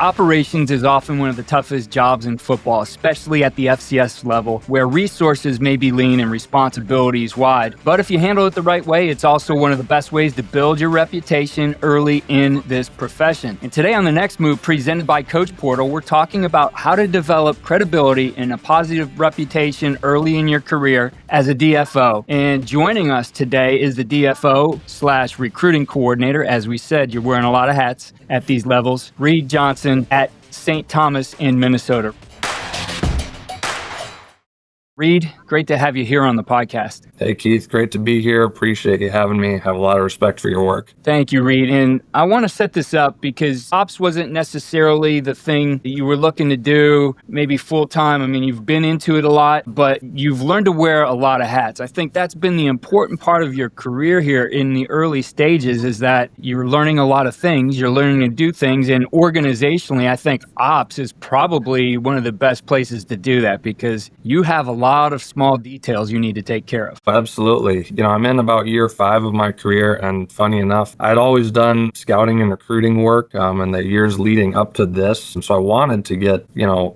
Operations is often one of the toughest jobs in football, especially at the FCS level, where resources may be lean and responsibilities wide. But if you handle it the right way, it's also one of the best ways to build your reputation early in this profession. And today on The Next Move, presented by Coach Portal, we're talking about how to develop credibility and a positive reputation early in your career as a DFO. And joining us today is the DFO/recruiting coordinator. As we said, you're wearing a lot of hats at these levels. Reid Johnson at St. Thomas in Minnesota. Reid, great to have you here on the podcast. Hey, Keith. Great to be here. Appreciate you having me. Have a lot of respect for your work. Thank you, Reid. And I want to set this up because ops wasn't necessarily the thing that you were looking to do, maybe full-time. I mean, you've been into it a lot, but you've learned to wear a lot of hats. I think that's been the important part of your career here in the early stages, is that you're learning a lot of things. You're learning to do things. And organizationally, I think ops is probably one of the best places to do that because you have a lot of small details you need to take care of. Absolutely. I'm in about year 5 of my career, and funny enough, I'd always done scouting and recruiting work in the years leading up to this. And so I wanted to get,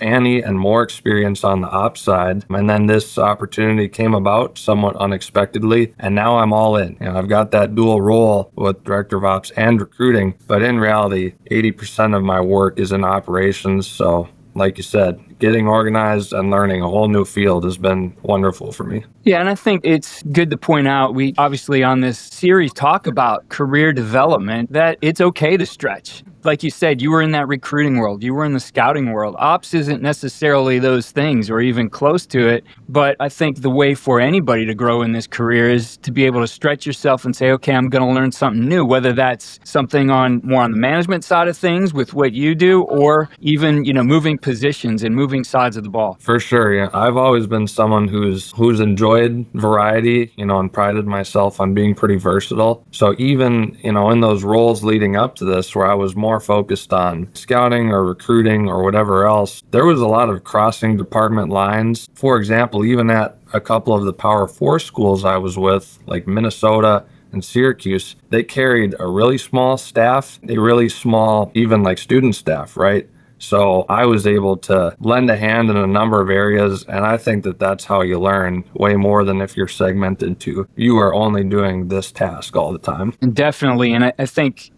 any and more experience on the ops side. And then this opportunity came about somewhat unexpectedly, and now I'm all in. I've got that dual role with director of ops and recruiting, but in reality, 80% of my work is in operations. So like you said, getting organized and learning a whole new field has been wonderful for me. Yeah, and I think it's good to point out, we obviously on this series talk about career development, that it's okay to stretch. Like you said, you were in that recruiting world, you were in the scouting world. Ops isn't necessarily those things or even close to it, but I think the way for anybody to grow in this career is to be able to stretch yourself and say, okay, I'm going to learn something new, whether that's something more on the management side of things with what you do, or even, moving positions and moving sides of the ball. For sure, yeah. I've always been someone who's enjoyed variety, and prided myself on being pretty versatile. So even, in those roles leading up to this, where I was more focused on scouting or recruiting or whatever else, there was a lot of crossing department lines. For example, even at a couple of the Power 4 schools I was with, like Minnesota and Syracuse, they carried a really small staff, a really small, even like student staff, right? So I was able to lend a hand in a number of areas, and I think that that's how you learn way more than if you're segmented to you are only doing this task all the time. Definitely, and I think,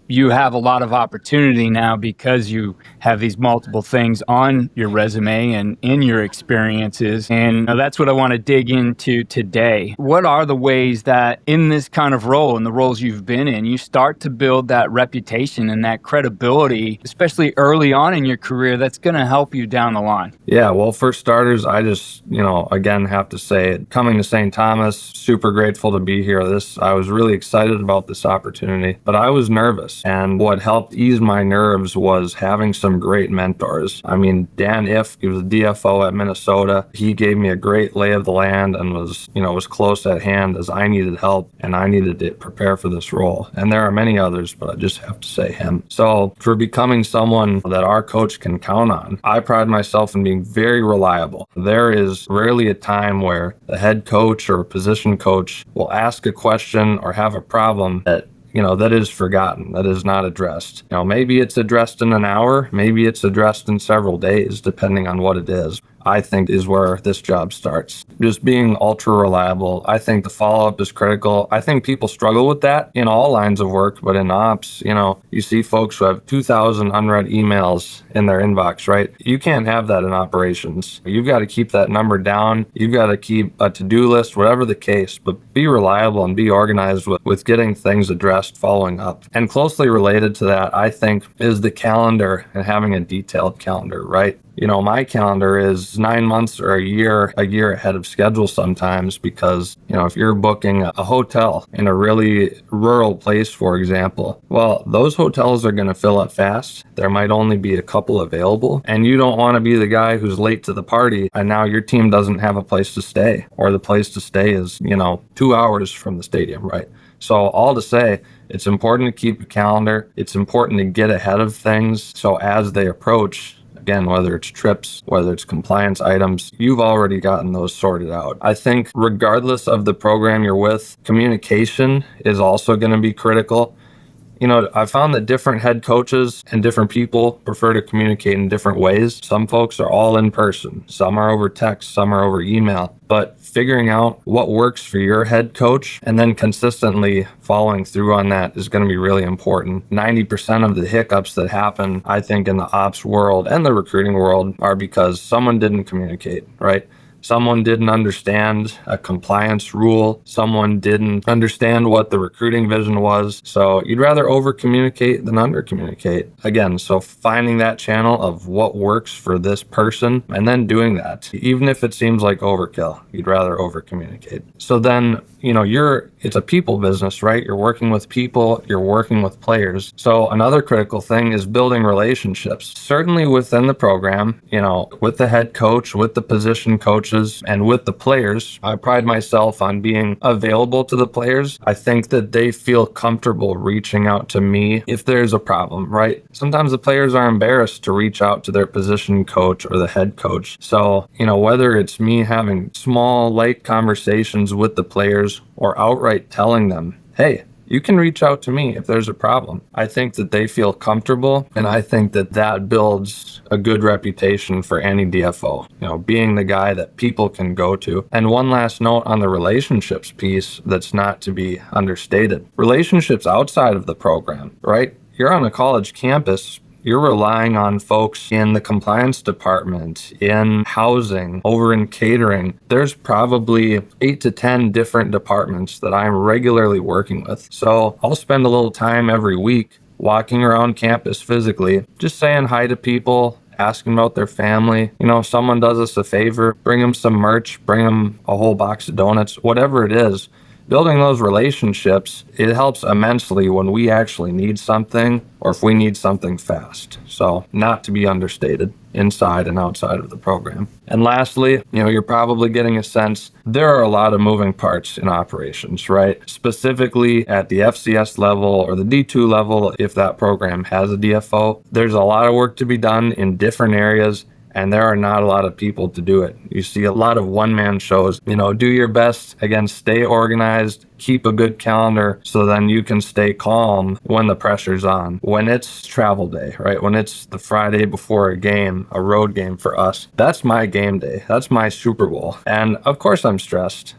you have a lot of opportunity now because you have these multiple things on your resume and in your experiences. And that's what I want to dig into today. What are the ways that in this kind of role, in the roles you've been in, you start to build that reputation and that credibility, especially early on in your career, that's going to help you down the line? Yeah, well, for starters, I just, again, have to say, coming to St. Thomas, super grateful to be here. I was really excited about this opportunity, but I was nervous. And what helped ease my nerves was having some great mentors. I mean, Dan Iff, he was a DFO at Minnesota. He gave me a great lay of the land and was close at hand as I needed help and I needed to prepare for this role. And there are many others, but I just have to say him. So for becoming someone that our coach can count on, I pride myself in being very reliable. There is rarely a time where the head coach or position coach will ask a question or have a problem that is forgotten, that is not addressed. Maybe it's addressed in an hour, maybe it's addressed in several days, depending on what it is. I think is where this job starts. Just being ultra reliable. I think the follow-up is critical. I think people struggle with that in all lines of work, but in ops, you see folks who have 2,000 unread emails in their inbox, right? You can't have that in operations. You've got to keep that number down. You've got to keep a to-do list, whatever the case, but be reliable and be organized with getting things addressed, following up. And closely related to that, I think, is the calendar and having a detailed calendar, right? My calendar is 9 months or a year ahead of schedule sometimes because, if you're booking a hotel in a really rural place, for example, well, those hotels are going to fill up fast. There might only be a couple available, and you don't want to be the guy who's late to the party and now your team doesn't have a place to stay, or the place to stay is, 2 hours from the stadium, right? So all to say, it's important to keep a calendar. It's important to get ahead of things. So as they approach, again, whether it's trips, whether it's compliance items, you've already gotten those sorted out. I think regardless of the program you're with, communication is also going to be critical. I found that different head coaches and different people prefer to communicate in different ways. Some folks are all in person, some are over text, some are over email. But figuring out what works for your head coach and then consistently following through on that is going to be really important. 90% of the hiccups that happen, I think, in the ops world and the recruiting world are because someone didn't communicate, right? Someone didn't understand a compliance rule. Someone didn't understand what the recruiting vision was. So you'd rather over communicate than under communicate. Again, so finding that channel of what works for this person and then doing that, even if it seems like overkill, you'd rather over communicate. So then, it's a people business, right? You're working with people, you're working with players. So another critical thing is building relationships. Certainly within the program, with the head coach, with the position coaches, and with the players, I pride myself on being available to the players. I think that they feel comfortable reaching out to me if there's a problem, right? Sometimes the players are embarrassed to reach out to their position coach or the head coach. So, whether it's me having small, light conversations with the players or outright telling them, hey, you can reach out to me if there's a problem. I think that they feel comfortable, and I think that that builds a good reputation for any DFO, being the guy that people can go to. And one last note on the relationships piece that's not to be understated. Relationships outside of the program, right? You're on a college campus. You're relying on folks in the compliance department, in housing, over in catering. There's probably 8 to 10 different departments that I'm regularly working with. So I'll spend a little time every week walking around campus physically, just saying hi to people, asking about their family. If someone does us a favor, bring them some merch, bring them a whole box of donuts, whatever it is. Building those relationships, it helps immensely when we actually need something or if we need something fast. So not to be understated inside and outside of the program. And lastly, you're probably getting a sense there are a lot of moving parts in operations, right? Specifically at the FCS level or the D2 level, if that program has a DFO, there's a lot of work to be done in different areas. And there are not a lot of people to do it. You see a lot of one-man shows. Do your best. Again, stay organized, keep a good calendar so then you can stay calm when the pressure's on. When it's travel day, right? When it's the Friday before a game, a road game for us, that's my game day. That's my Super Bowl. And of course I'm stressed.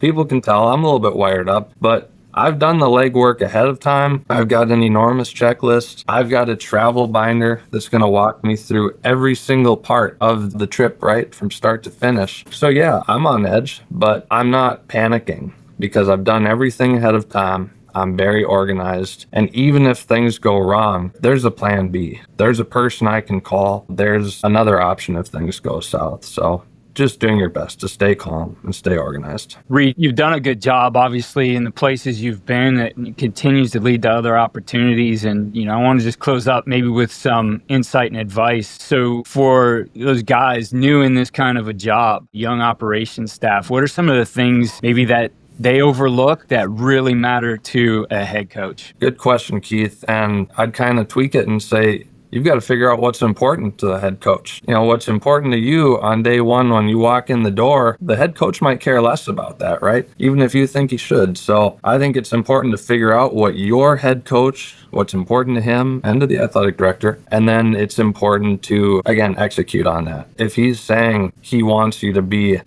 People can tell I'm a little bit wired up, but I've done the legwork ahead of time. I've got an enormous checklist. I've got a travel binder that's going to walk me through every single part of the trip, right, from start to finish. So yeah, I'm on edge, but I'm not panicking because I've done everything ahead of time. I'm very organized. And even if things go wrong, there's a plan B. There's a person I can call. There's another option if things go south. So just doing your best to stay calm and stay organized. Reid, you've done a good job, obviously, in the places you've been. It continues to lead to other opportunities. And, I want to just close up maybe with some insight and advice. So for those guys new in this kind of a job, young operations staff, what are some of the things maybe that they overlook that really matter to a head coach? Good question, Keith. And I'd kind of tweak it and say, you've got to figure out what's important to the head coach. What's important to you on day one when you walk in the door, the head coach might care less about that, right? Even if you think he should. So I think it's important to figure out what your head coach, what's important to him and to the athletic director. And then it's important to, again, execute on that. If he's saying he wants you to be,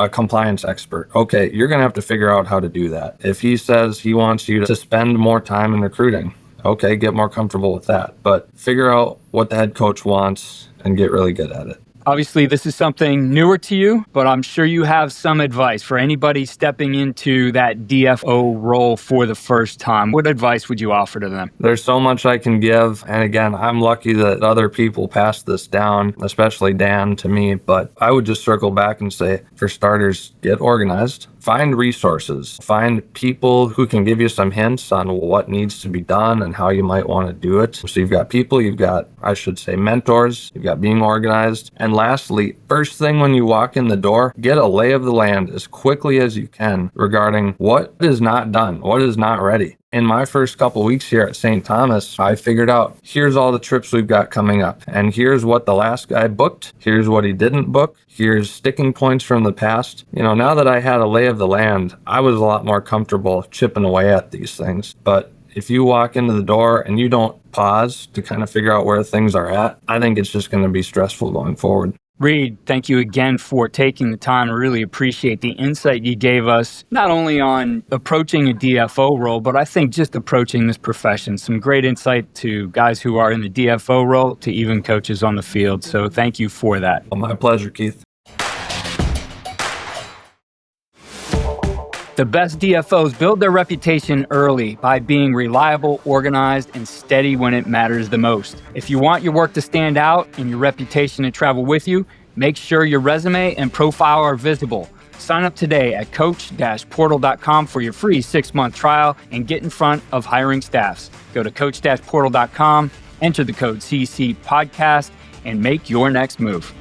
a compliance expert, okay, you're going to have to figure out how to do that. If he says he wants you to spend more time in recruiting, okay, get more comfortable with that. But figure out what the head coach wants and get really good at it. Obviously, this is something newer to you, but I'm sure you have some advice for anybody stepping into that DFO role for the first time. What advice would you offer to them? There's so much I can give. And again, I'm lucky that other people passed this down, especially Dan to me. But I would just circle back and say, for starters, get organized. Find resources. Find people who can give you some hints on what needs to be done and how you might want to do it. So you've got people, you've got, I should say, mentors, you've got being organized. And lastly, first thing when you walk in the door, get a lay of the land as quickly as you can regarding what is not done, what is not ready. In my first couple weeks here at St. Thomas, I figured out, here's all the trips we've got coming up. And here's what the last guy booked. Here's what he didn't book. Here's sticking points from the past. Now that I had a lay of the land, I was a lot more comfortable chipping away at these things. But if you walk into the door and you don't pause to kind of figure out where things are at, I think it's just going to be stressful going forward. Reid, thank you again for taking the time. I really appreciate the insight you gave us, not only on approaching a DFO role, but I think just approaching this profession. Some great insight to guys who are in the DFO role to even coaches on the field. So thank you for that. Well, my pleasure, Keith. The best DFOs build their reputation early by being reliable, organized, and steady when it matters the most. If you want your work to stand out and your reputation to travel with you, make sure your resume and profile are visible. Sign up today at coach-portal.com for your free 6-month trial and get in front of hiring staffs. Go to coach-portal.com, enter the code CC Podcast, and make your next move.